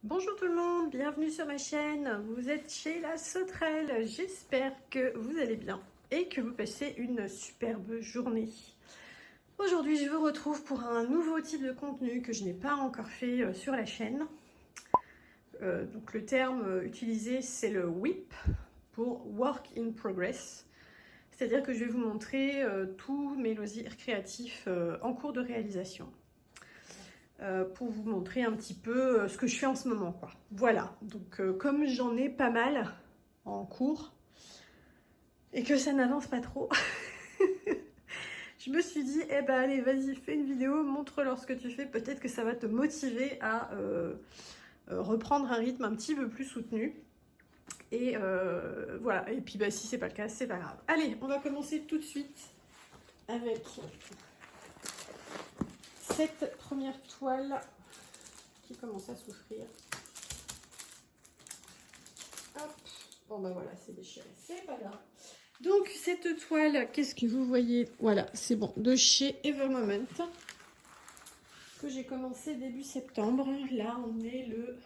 Bonjour tout le monde, bienvenue sur ma chaîne. Vous êtes chez La Sauterelle. J'espère que vous allez bien et que vous passez une superbe journée. Aujourd'hui, je vous retrouve pour un nouveau type de contenu que je n'ai pas encore fait sur la chaîne. Donc le terme utilisé, c'est le WIP pour Work in Progress. C'est-à-dire que je vais vous montrer tous mes loisirs créatifs en cours de réalisation. Pour vous montrer un petit peu ce que je fais en ce moment, quoi. Voilà, donc comme j'en ai pas mal en cours et que ça n'avance pas trop, je me suis dit, eh ben allez, vas-y, fais une vidéo, montre-leur ce que tu fais, peut-être que ça va te motiver à reprendre un rythme un petit peu plus soutenu. Et voilà, et puis bah, si c'est pas le cas, c'est pas grave. Allez, on va commencer tout de suite avec cette première toile qui commence à souffrir. Hop. Bon ben voilà, c'est déchiré, c'est pas grave. Donc cette toile, qu'est-ce que vous voyez? Voilà, c'est bon, de chez Evermoment, que j'ai commencé début septembre. Là, on est le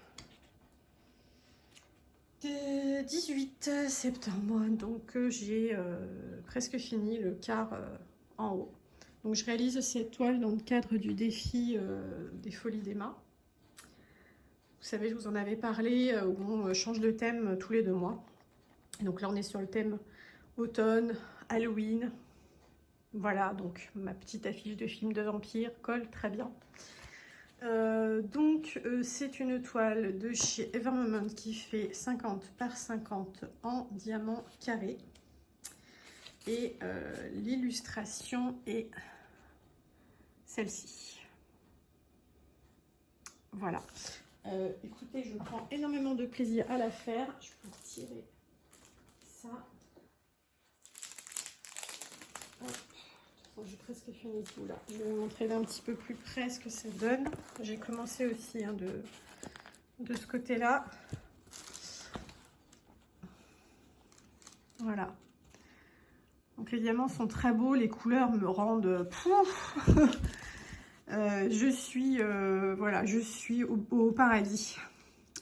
18 septembre, donc j'ai presque fini le quart en haut. Donc je réalise cette toile dans le cadre du défi des Folies d'Emma. Vous savez, je vous en avais parlé, où on change de thème tous les 2 mois. Et donc là, on est sur le thème automne, Halloween. Voilà, donc ma petite affiche de film de vampire colle très bien. C'est une toile de chez Evermoment qui fait 50 par 50 en diamant carré. Et l'illustration est celle-ci. Voilà. Écoutez, je prends énormément de plaisir à la faire. Je peux tirer ça. J'ai presque fini tout là. Je vais vous montrer d'un petit peu plus près ce que ça donne. J'ai commencé aussi de ce côté-là. Voilà. Donc les diamants sont très beaux, les couleurs me rendent pouf. Voilà, je suis au paradis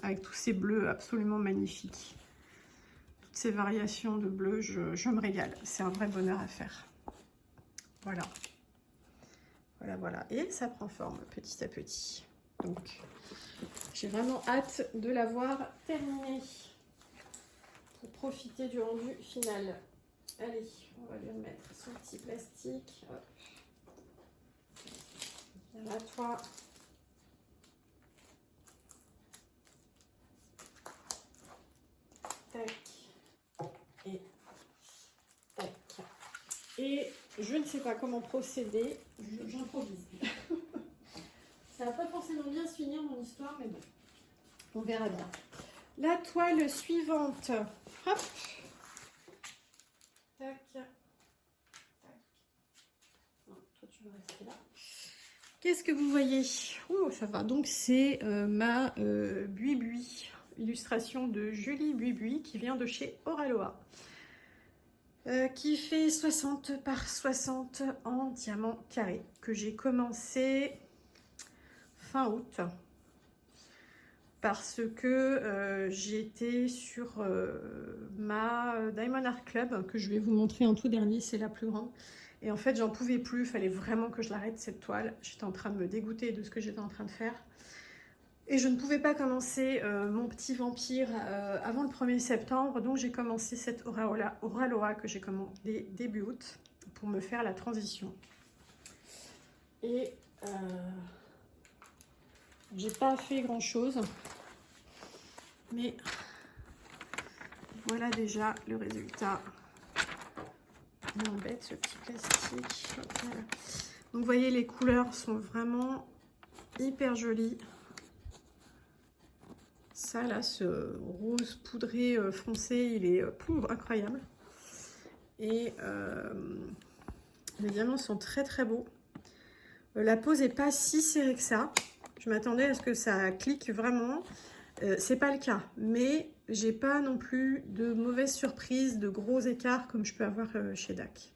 avec tous ces bleus absolument magnifiques. Toutes ces variations de bleu, je me régale. C'est un vrai bonheur à faire. Voilà. Voilà, voilà. Et ça prend forme petit à petit. Donc, j'ai vraiment hâte de l'avoir terminée pour profiter du rendu final. Allez, on va lui remettre son petit plastique. Hop. Viens là, toi. Tac. Et tac. Et je ne sais pas comment procéder, j'improvise. Ça va pas forcément bien se finir mon histoire, mais bon, on verra bien. La toile suivante, hop, tac, tac. Non, toi tu vas rester là. Qu'est-ce que vous voyez? Oh, ça va. Donc c'est ma Buibui, illustration de Julie Buibui qui vient de chez Oraloa. Qui fait 60 par 60 en diamant carré, que j'ai commencé fin août parce que j'étais sur ma Diamond Art Club, que je vais vous montrer en tout dernier, c'est la plus grande. Et en fait, j'en pouvais plus, il fallait vraiment que je l'arrête cette toile. J'étais en train de me dégoûter de ce que j'étais en train de faire. Et je ne pouvais pas commencer mon petit vampire avant le 1er septembre, donc j'ai commencé cette Oraloa que j'ai commandé début août pour me faire la transition. Et j'ai pas fait grand chose, mais voilà déjà le résultat. Il m'embête ce petit plastique. Voilà. Donc vous voyez, les couleurs sont vraiment hyper jolies. Ça là, ce rose poudré foncé, il est incroyable. Et les diamants sont très très beaux. La pose n'est pas si serrée que ça. Je m'attendais à ce que ça clique vraiment. C'est pas le cas, mais j'ai pas non plus de mauvaises surprises, de gros écarts comme je peux avoir chez DAC.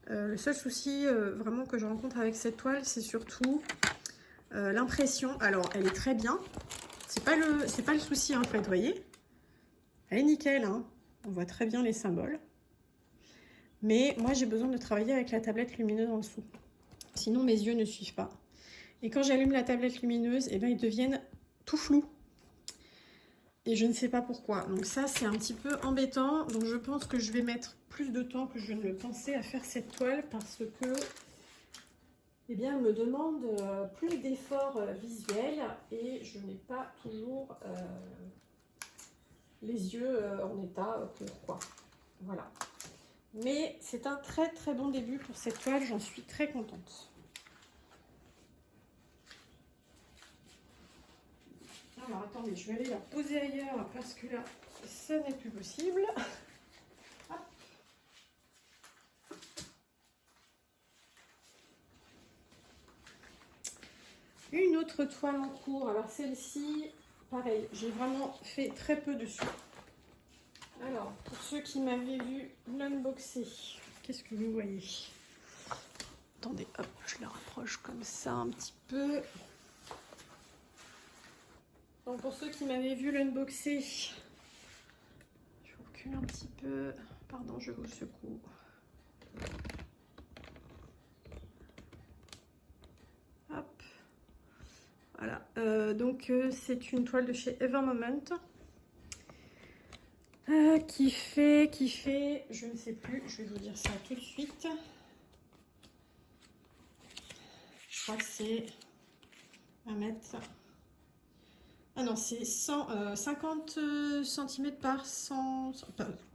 Le seul souci vraiment que je rencontre avec cette toile, c'est surtout l'impression. Alors, elle est très bien, C'est pas le souci en fait, vous voyez. Elle est nickel, hein. On voit très bien les symboles. Mais moi, j'ai besoin de travailler avec la tablette lumineuse en dessous. Sinon, mes yeux ne suivent pas. Et quand j'allume la tablette lumineuse, eh ben, ils deviennent tout flous. Et je ne sais pas pourquoi. Donc ça, c'est un petit peu embêtant. Donc je pense que je vais mettre plus de temps que je ne le pensais à faire cette toile parce que, eh bien, elle me demande plus d'efforts visuels et je n'ai pas toujours les yeux en état pour quoi. Voilà. Mais c'est un très très bon début pour cette toile. J'en suis très contente. Alors attendez, je vais aller la poser ailleurs parce que là, ça n'est plus possible. Hop. Une autre toile en cours. Alors celle-ci, pareil, j'ai vraiment fait très peu dessus. Alors, pour ceux qui m'avaient vu l'unboxer, qu'est-ce que vous voyez? Attendez, hop, je la rapproche comme ça un petit peu. Donc pour ceux qui m'avaient vu l'unboxer, je vous recule un petit peu. Pardon, je vous secoue. Hop. Voilà. Donc c'est une toile de chez Evermoment. Qui fait, je ne sais plus, je vais vous dire ça tout de suite. Je crois que c'est 1 mètre. Ah non, c'est 50 cm par 100,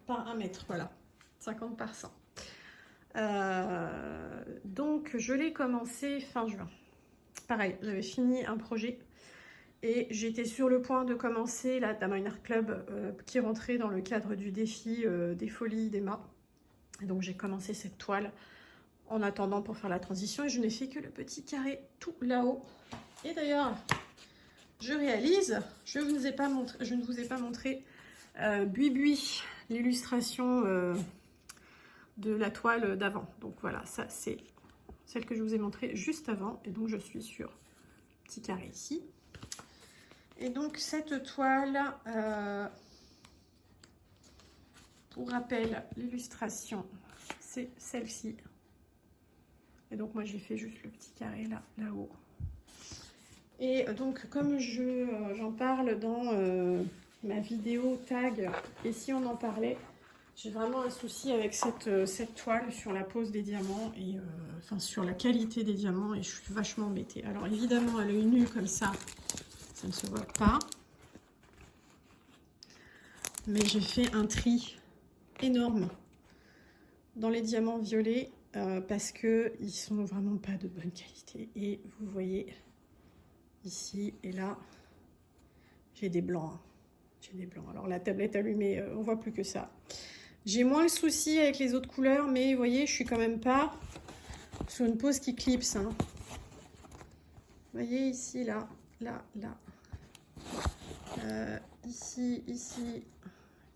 par 1 mètre, voilà. 50 par 100. Donc, je l'ai commencé fin juin. Pareil, j'avais fini un projet et j'étais sur le point de commencer la Dama Art Club qui rentrait dans le cadre du défi des folies d'Emma. Donc, j'ai commencé cette toile en attendant pour faire la transition et je n'ai fait que le petit carré tout là-haut. Et d'ailleurs, je réalise, je ne vous ai pas montré Bui, l'illustration de la toile d'avant. Donc voilà, ça c'est celle que je vous ai montrée juste avant. Et donc je suis sur le petit carré ici. Et donc cette toile, pour rappel, l'illustration, c'est celle-ci. Et donc moi j'ai fait juste le petit carré là-haut. Et donc comme j'en parle dans ma vidéo tag, et si on en parlait, j'ai vraiment un souci avec cette toile sur la pose des diamants, et enfin sur la qualité des diamants, et je suis vachement embêtée. Alors évidemment à l'œil nu comme ça ne se voit pas. Mais j'ai fait un tri énorme dans les diamants violets parce qu'ils sont vraiment pas de bonne qualité. Et vous voyez ici et là, j'ai des blancs. Hein. J'ai des blancs. Alors la tablette allumée, on voit plus que ça. J'ai moins le souci avec les autres couleurs, mais vous voyez, je suis quand même pas sur une pose qui clipse. Hein. Vous voyez ici, là.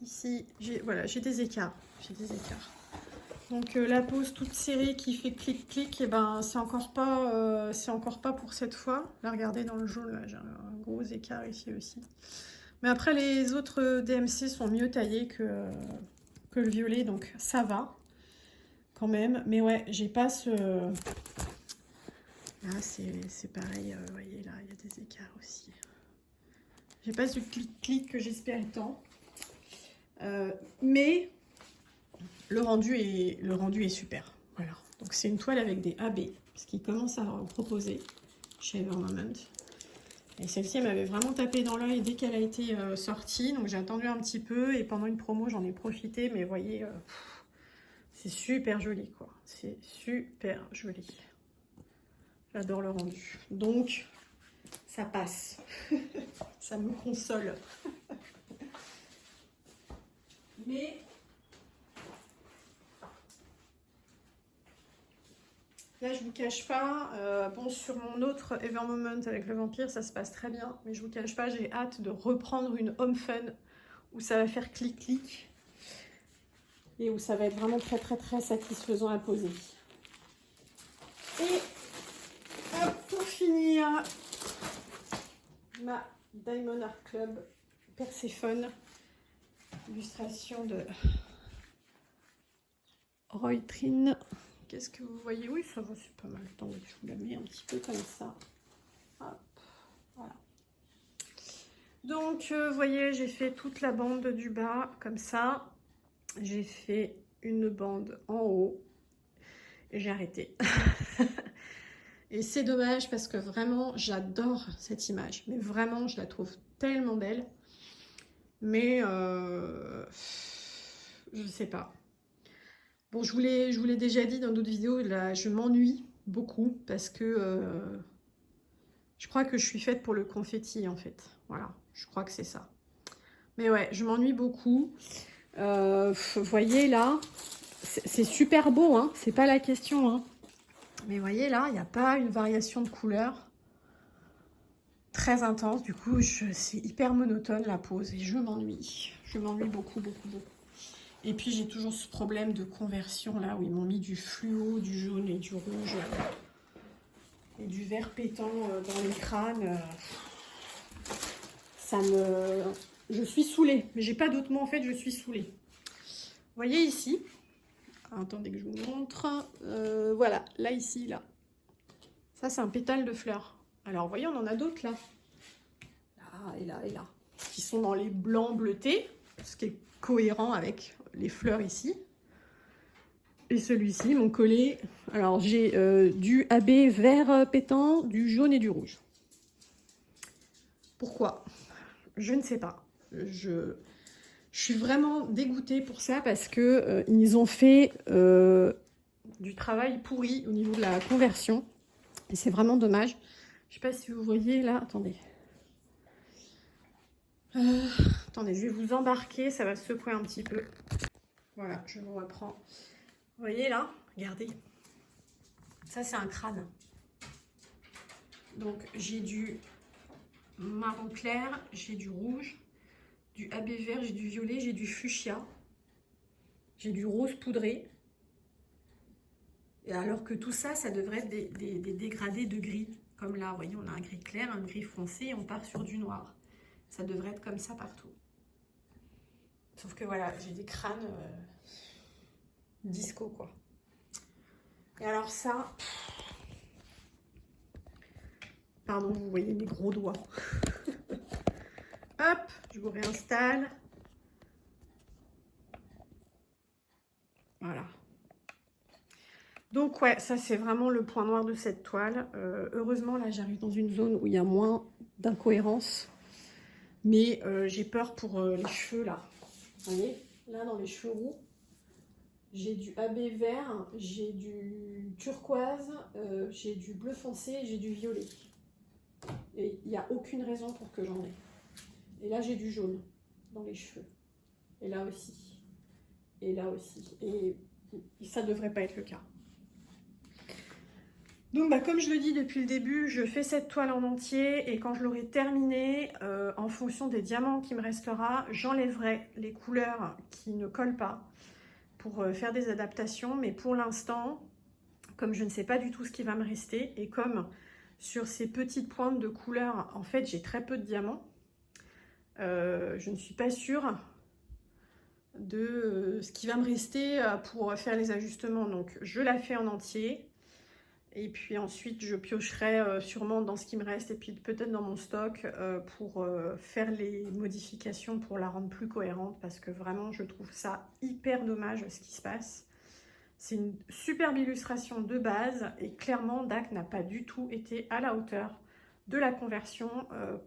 Ici, voilà, j'ai des écarts. Donc la pose toute serrée qui fait clic-clic, et ben c'est encore pas pour cette fois. Là, regardez dans le jaune, là, j'ai un gros écart ici aussi. Mais après, les autres DMC sont mieux taillés que le violet, donc ça va quand même. Mais ouais, j'ai pas ce... Là, c'est pareil, vous voyez, là, il y a des écarts aussi. J'ai pas ce clic-clic que j'espérais tant. Mais le rendu est super. Voilà. Donc c'est une toile avec des AB, ce qu'ils commencent à proposer chez Evermoment. Et celle-ci, elle m'avait vraiment tapé dans l'œil dès qu'elle a été sortie. Donc j'ai attendu un petit peu et pendant une promo, j'en ai profité. Mais vous voyez, c'est super joli, quoi. C'est super joli. J'adore le rendu. Donc, ça passe. Ça me console. Mais là, je vous cache pas, bon, sur mon autre Evermoment avec le vampire, ça se passe très bien. Mais je vous cache pas, j'ai hâte de reprendre une Home Fun où ça va faire clic-clic et où ça va être vraiment très très très satisfaisant à poser. Et hop, pour finir, ma Diamond Art Club, Perséphone, illustration de Roy Trine. Qu'est-ce que vous voyez? Oui, ça va, c'est pas mal. Attendez, je vous la mets un petit peu comme ça. Hop, voilà. Donc, vous voyez, j'ai fait toute la bande du bas, comme ça. J'ai fait une bande en haut. Et j'ai arrêté. Et c'est dommage parce que vraiment, j'adore cette image. Mais vraiment, je la trouve tellement belle. Mais, je sais pas. Bon, je vous l'ai déjà dit dans d'autres vidéos, là, je m'ennuie beaucoup parce que je crois que je suis faite pour le confetti, en fait. Voilà, je crois que c'est ça. Mais ouais, je m'ennuie beaucoup. Vous voyez, là, c'est super beau, hein, c'est pas la question, hein. Mais vous voyez, là, il n'y a pas une variation de couleur très intense. Du coup, c'est hyper monotone, la pose, et je m'ennuie. Je m'ennuie beaucoup, beaucoup, beaucoup. Et puis, j'ai toujours ce problème de conversion, là, où ils m'ont mis du fluo, du jaune et du rouge. Et du vert pétant dans les crânes. Je suis saoulée. Mais j'ai pas d'autre mot, en fait, je suis saoulée. Vous voyez ici. Attendez que je vous montre. Voilà, là, ici, là. Ça, c'est un pétale de fleurs. Alors, vous voyez, on en a d'autres, là. Là, et là, et là. Qui sont dans les blancs bleutés. Ce qui est cohérent avec les fleurs ici. Et celui-ci, mon collet. Alors, j'ai du AB vert pétant, du jaune et du rouge. Pourquoi? Je ne sais pas. Je suis vraiment dégoûtée pour ça parce que ils ont fait du travail pourri au niveau de la conversion. Et c'est vraiment dommage. Je ne sais pas si vous voyez là. Attendez. Attendez, je vais vous embarquer. Ça va secouer un petit peu. Voilà, je vous reprends. Vous voyez là? Regardez. Ça, c'est un crâne. Donc, j'ai du marron clair, j'ai du rouge, du AB vert, j'ai du violet, j'ai du fuchsia, j'ai du rose poudré. Et alors que tout ça, ça devrait être des dégradés de gris. Comme là, vous voyez, on a un gris clair, un gris foncé et on part sur du noir. Ça devrait être comme ça partout. Sauf que voilà, j'ai des crânes disco, quoi. Et alors ça... Pardon, vous voyez mes gros doigts. Hop, je vous réinstalle. Voilà. Donc ouais, ça c'est vraiment le point noir de cette toile. Heureusement, là j'arrive dans une zone où il y a moins d'incohérence. Mais j'ai peur pour les cheveux là. Vous voyez, là dans les cheveux roux, j'ai du AB vert, j'ai du turquoise, j'ai du bleu foncé, j'ai du violet. Et il n'y a aucune raison pour que j'en ai. Et là j'ai du jaune dans les cheveux. Et là aussi. Et là aussi. Et ça ne devrait pas être le cas. Donc bah, comme je le dis depuis le début, je fais cette toile en entier et quand je l'aurai terminée, en fonction des diamants qui me restera, j'enlèverai les couleurs qui ne collent pas pour faire des adaptations. Mais pour l'instant, comme je ne sais pas du tout ce qui va me rester et comme sur ces petites pointes de couleurs, en fait j'ai très peu de diamants, je ne suis pas sûre de ce qui va me rester pour faire les ajustements. Donc je la fais en entier. Et puis ensuite, je piocherai sûrement dans ce qui me reste et puis peut-être dans mon stock pour faire les modifications pour la rendre plus cohérente parce que vraiment, je trouve ça hyper dommage ce qui se passe. C'est une superbe illustration de base et clairement, DAC n'a pas du tout été à la hauteur de la conversion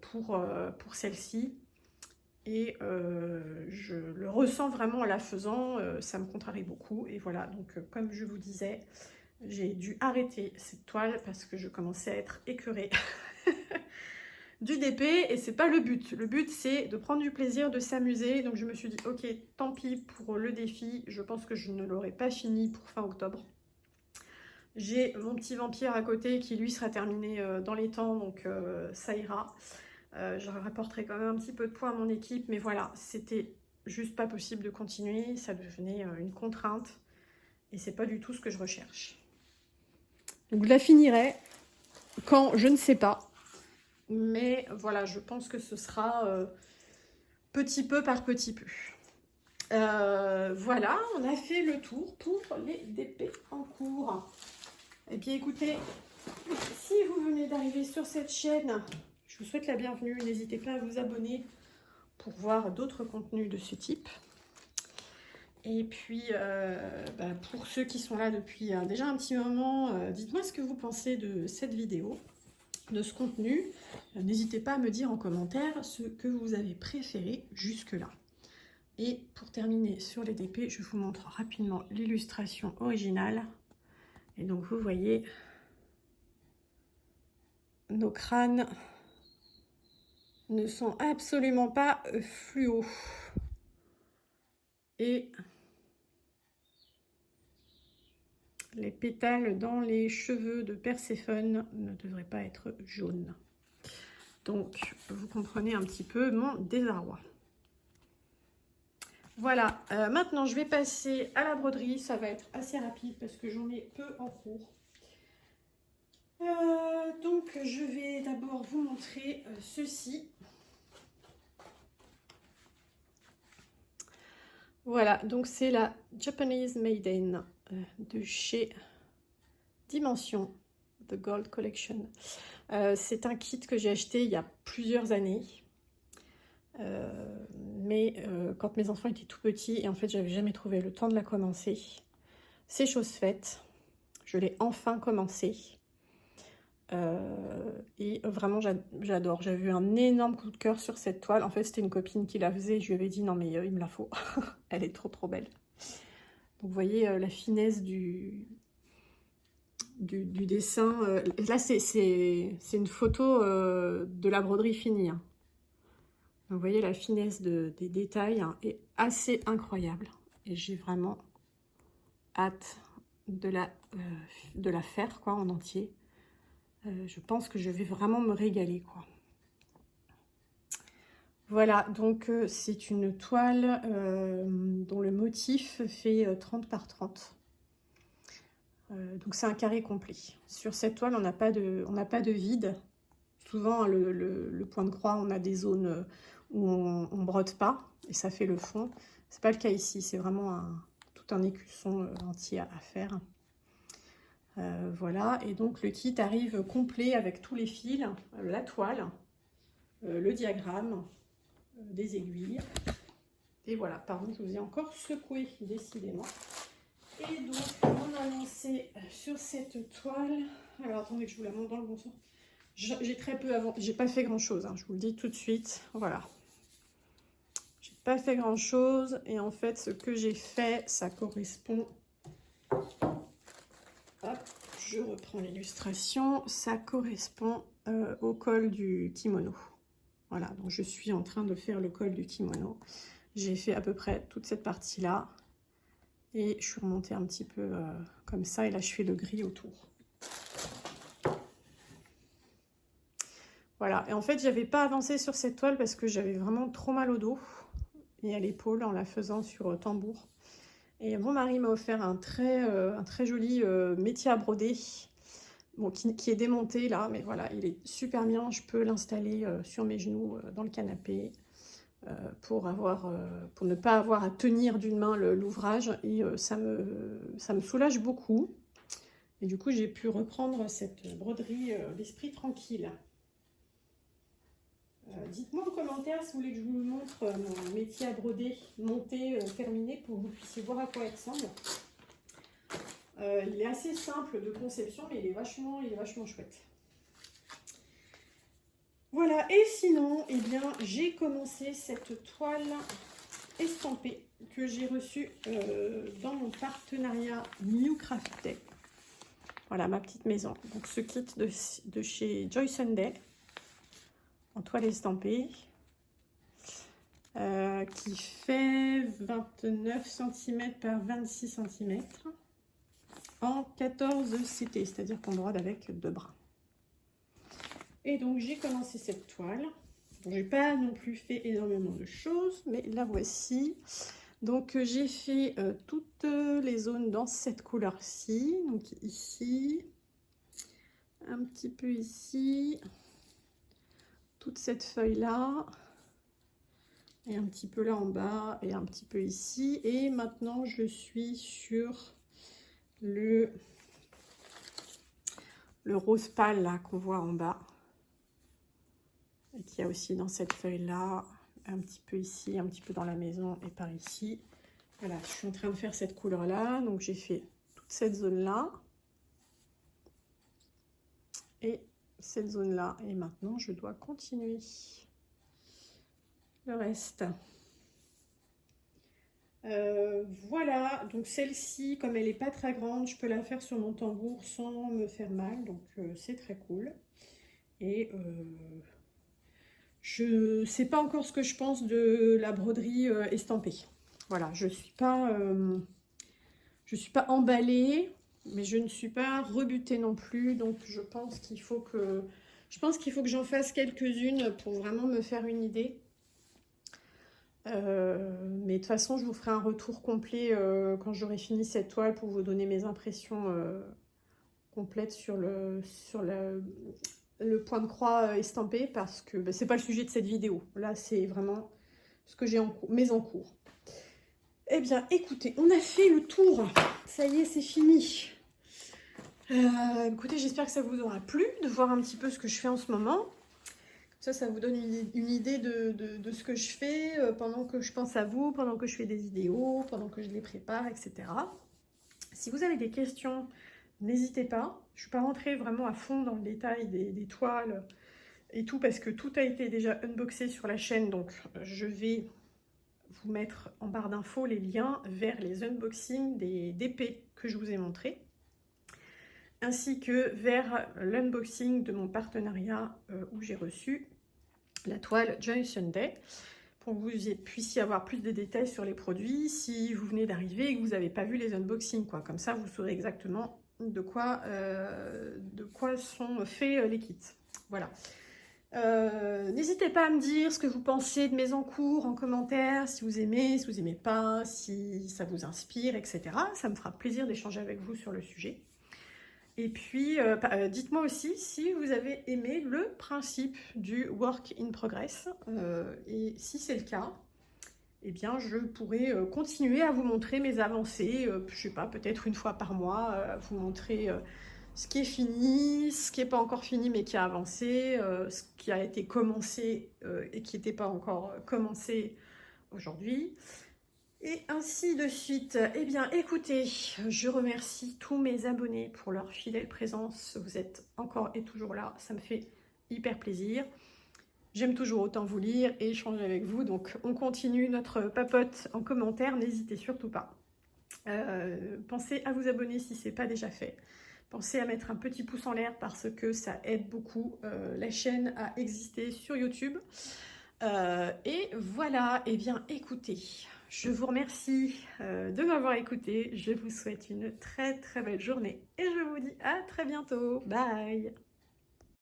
pour celle-ci. Et je le ressens vraiment en la faisant, ça me contrarie beaucoup. Et voilà, donc comme je vous disais... J'ai dû arrêter cette toile parce que je commençais à être écœurée du DP et c'est pas le but. Le but c'est de prendre du plaisir, de s'amuser. Donc je me suis dit ok, tant pis pour le défi. Je pense que je ne l'aurai pas fini pour fin octobre. J'ai mon petit vampire à côté qui lui sera terminé dans les temps, donc ça ira. Je rapporterai quand même un petit peu de points à mon équipe, mais voilà, c'était juste pas possible de continuer. Ça devenait une contrainte et c'est pas du tout ce que je recherche. Donc je la finirai quand je ne sais pas. Mais voilà, je pense que ce sera petit peu par petit peu. Voilà, on a fait le tour pour les DP en cours. Et bien écoutez, si vous venez d'arriver sur cette chaîne, je vous souhaite la bienvenue. N'hésitez pas à vous abonner pour voir d'autres contenus de ce type. Et puis, pour ceux qui sont là depuis déjà un petit moment, dites-moi ce que vous pensez de cette vidéo, de ce contenu. N'hésitez pas à me dire en commentaire ce que vous avez préféré jusque-là. Et pour terminer sur les DP, je vous montre rapidement l'illustration originale. Et donc, vous voyez, nos crânes ne sont absolument pas fluo. Et les pétales dans les cheveux de Perséphone ne devraient pas être jaunes. Donc, vous comprenez un petit peu mon désarroi. Voilà, maintenant je vais passer à la broderie. Ça va être assez rapide parce que j'en ai peu en cours. Donc, je vais d'abord vous montrer ceci. Voilà, donc c'est la Japanese Maiden de chez Dimension, The Gold Collection. C'est un kit que j'ai acheté il y a plusieurs années. Quand mes enfants étaient tout petits, et en fait j'avais jamais trouvé le temps de la commencer. C'est chose faite. Je l'ai enfin commencé. Et vraiment j'adore. J'avais eu un énorme coup de cœur sur cette toile. En fait c'était une copine qui la faisait. Je lui avais dit non mais il me la faut. Elle est trop belle. Donc vous voyez la finesse du dessin. Là c'est une photo de la broderie finie. Hein. Donc, vous voyez la finesse des détails hein, est assez incroyable. Et j'ai vraiment hâte de la faire quoi, en entier. Je pense que je vais vraiment me régaler quoi. Voilà, donc c'est une toile dont le motif fait 30 par 30. Donc c'est un carré complet. Sur cette toile, on n'a pas de vide. Souvent, le point de croix, on a des zones où on ne brode pas et ça fait le fond. C'est pas le cas ici, c'est vraiment tout un écusson entier à faire. Voilà, et donc le kit arrive complet avec tous les fils, la toile, le diagramme, des aiguilles. Et voilà, pardon, je vous ai encore secoué décidément. Et donc, on a lancé sur cette toile. Alors, attendez que je vous la montre dans le bon sens. J'ai très peu avant, j'ai pas fait grand chose, hein, je vous le dis tout de suite. Voilà. J'ai pas fait grand chose. Et en fait, ce que j'ai fait, ça correspond. Hop, je reprends l'illustration. Ça correspond au col du kimono. Voilà, donc je suis en train de faire le col du kimono. J'ai fait à peu près toute cette partie-là. Et je suis remontée un petit peu comme ça. Et là, je fais le gris autour. Voilà. Et en fait, j'avais pas avancé sur cette toile parce que j'avais vraiment trop mal au dos et à l'épaule en la faisant sur tambour. Et mon mari m'a offert un très joli métier à broder. Bon, qui est démonté là, mais voilà, il est super bien. Je peux l'installer sur mes genoux dans le canapé pour ne pas avoir à tenir d'une main l'ouvrage. Et ça me soulage beaucoup. Et du coup, j'ai pu reprendre cette broderie l'esprit tranquille. Dites-moi en commentaire si vous voulez que je vous montre mon métier à broder monté, terminé, pour que vous puissiez voir à quoi il ressemble. Il est assez simple de conception, mais il est vachement chouette. Voilà, et sinon, eh bien, j'ai commencé cette toile estampée que j'ai reçue dans mon partenariat New Crafted. Voilà, ma petite maison. Donc, ce kit de chez Joy Sunday, en toile estampée, qui fait 29 cm par 26 cm. En 14 CT, c'est-à-dire qu'on brode avec 2 bras. Et donc j'ai commencé cette toile. Bon, j'ai pas non plus fait énormément de choses, mais la voici. Donc j'ai fait toutes les zones dans cette couleur-ci. Donc ici, un petit peu ici, toute cette feuille-là. Et un petit peu là en bas et un petit peu ici. Et maintenant, je suis sur le rose pâle là qu'on voit en bas. Et qu'il y a aussi dans cette feuille-là, un petit peu ici, un petit peu dans la maison et par ici. Voilà, je suis en train de faire cette couleur-là. Donc, j'ai fait toute cette zone-là. Et cette zone-là. Et maintenant, je dois continuer le reste. Voilà, donc celle-ci, comme elle n'est pas très grande, je peux la faire sur mon tambour sans me faire mal. Donc, c'est très cool. Et je ne sais pas encore ce que je pense de la broderie estampée. Voilà, je suis pas emballée, mais je ne suis pas rebutée non plus. Donc je pense qu'il faut que j'en fasse quelques-unes pour vraiment me faire une idée. Mais de toute façon, je vous ferai un retour complet quand j'aurai fini cette toile pour vous donner mes impressions complètes sur le point de croix estampé, parce que bah, c'est pas le sujet de cette vidéo. Là, c'est vraiment ce que j'ai en cours, mes en cours. Eh bien, écoutez, on a fait le tour. Ça y est, c'est fini. Écoutez, j'espère que ça vous aura plu de voir un petit peu ce que je fais en ce moment. Ça vous donne une idée de ce que je fais pendant que je pense à vous, pendant que je fais des vidéos, pendant que je les prépare, etc. Si vous avez des questions, n'hésitez pas. Je ne suis pas rentrée vraiment à fond dans le détail des toiles et tout, parce que tout a été déjà unboxé sur la chaîne. Donc, je vais vous mettre en barre d'infos les liens vers les unboxings des DP que je vous ai montrés, ainsi que vers l'unboxing de mon partenariat où j'ai reçu la toile Joy Sunday, pour que vous puissiez avoir plus de détails sur les produits si vous venez d'arriver et que vous n'avez pas vu les unboxings, quoi. Comme ça, vous saurez exactement de quoi sont faits les kits. Voilà. N'hésitez pas à me dire ce que vous pensez de mes encours en commentaire, si vous aimez, si vous n'aimez pas, si ça vous inspire, etc. Ça me fera plaisir d'échanger avec vous sur le sujet. Et puis, dites-moi aussi si vous avez aimé le principe du work in progress. Et si c'est le cas, eh bien, je pourrais continuer à vous montrer mes avancées. Je sais pas, peut-être une fois par mois, vous montrer ce qui est fini, ce qui n'est pas encore fini mais qui a avancé, ce qui a été commencé et qui n'était pas encore commencé aujourd'hui. Et ainsi de suite. Eh bien, écoutez, je remercie tous mes abonnés pour leur fidèle présence. Vous êtes encore et toujours là. Ça me fait hyper plaisir. J'aime toujours autant vous lire et échanger avec vous. Donc, on continue notre papote en commentaire. N'hésitez surtout pas. Pensez à vous abonner si ce n'est pas déjà fait. Pensez à mettre un petit pouce en l'air parce que ça aide beaucoup la chaîne à exister sur YouTube. Et voilà, eh bien écoutez, je vous remercie de m'avoir écouté. Je vous souhaite une très très belle journée et je vous dis à très bientôt. Bye!